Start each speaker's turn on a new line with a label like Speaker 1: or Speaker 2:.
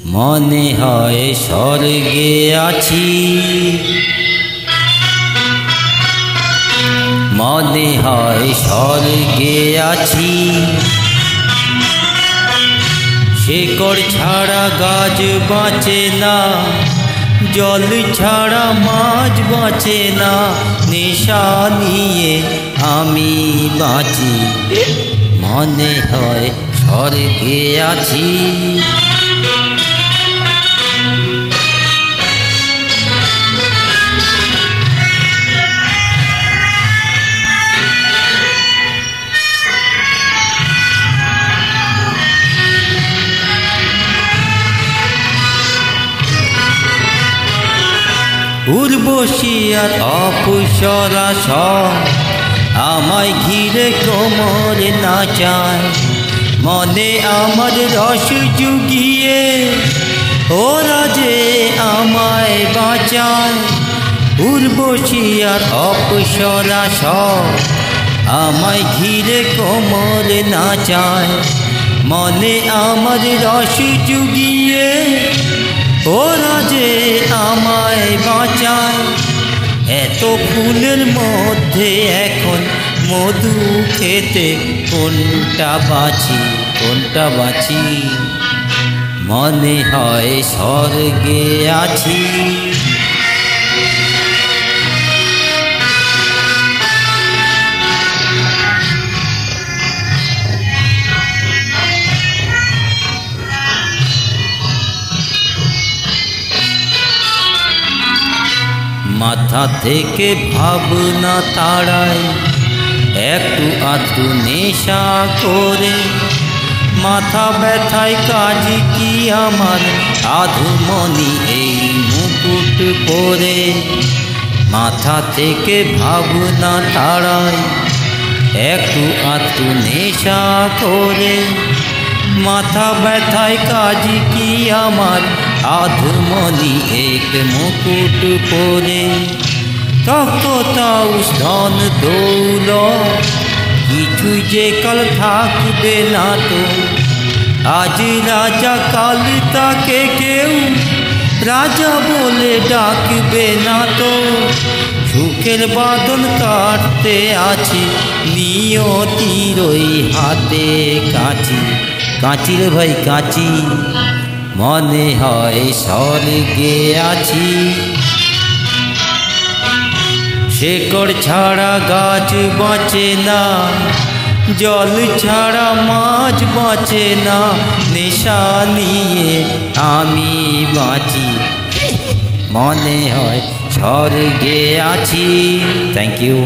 Speaker 1: মনে হয় স্বর্গে আছি, মনে হয় স্বর্গে আছি। শেকড় ছাড়া গাছ বাঁচে না, জল ছাড়া মাছ বাঁচে না, নেশা নিয়ে আমি বাঁচি। মনে হয় স্বর্গে আছি। উর্বশী আর অপসরা সব আমায় ঘিরে কোমর নাচায়। মনে আমার রস জুগিয়ে ওরা যে আমায় বাঁচায়। উর্বশী আর অপসরা সব আমায় ঘিরে কোমর নাচায়। মনে আমার রস জুগিয়ে ওরা যে আমায় বাঁচায়। এত ফুলের মধ্যে এখন মধু খেতে কোনটা বাছি, কোনটা বাছি। মনে হয় স্বর্গে আছি। মাথা থেকে ভাবনা তাড়ায় একটু আধটু নেশা করে। মাথা ব্যথায় কাজ কি আমার আধুমনি এই মুকুট পরে। মাথা থেকে ভাবনা তাড়ায় একটু আধটু নেশা করে। মাথা ব্যথায় কাজ কি আমার আধুমনি এক মুকুট পরে। তক্ততাউস ধন দৌলত কিছুই যে কাল থাকবে না তো। আজ রাজা কাল তাকে কেউ রাজা বলে ডাকবে না তো। সুখের বাঁধন কাটতে আছি নিয়তির ওই হাতে কাঁচি। কাঁচি রে ভাই কাঁচি। মনে হয় স্বর্গে আছি। শেকড় ছাড়া গাছ বাঁচে না, জল ছাড়া মাছ বাঁচে না, নেশা নিয়ে আমি বাঁচি। মনে হয় স্বর্গে আছি। Thank you.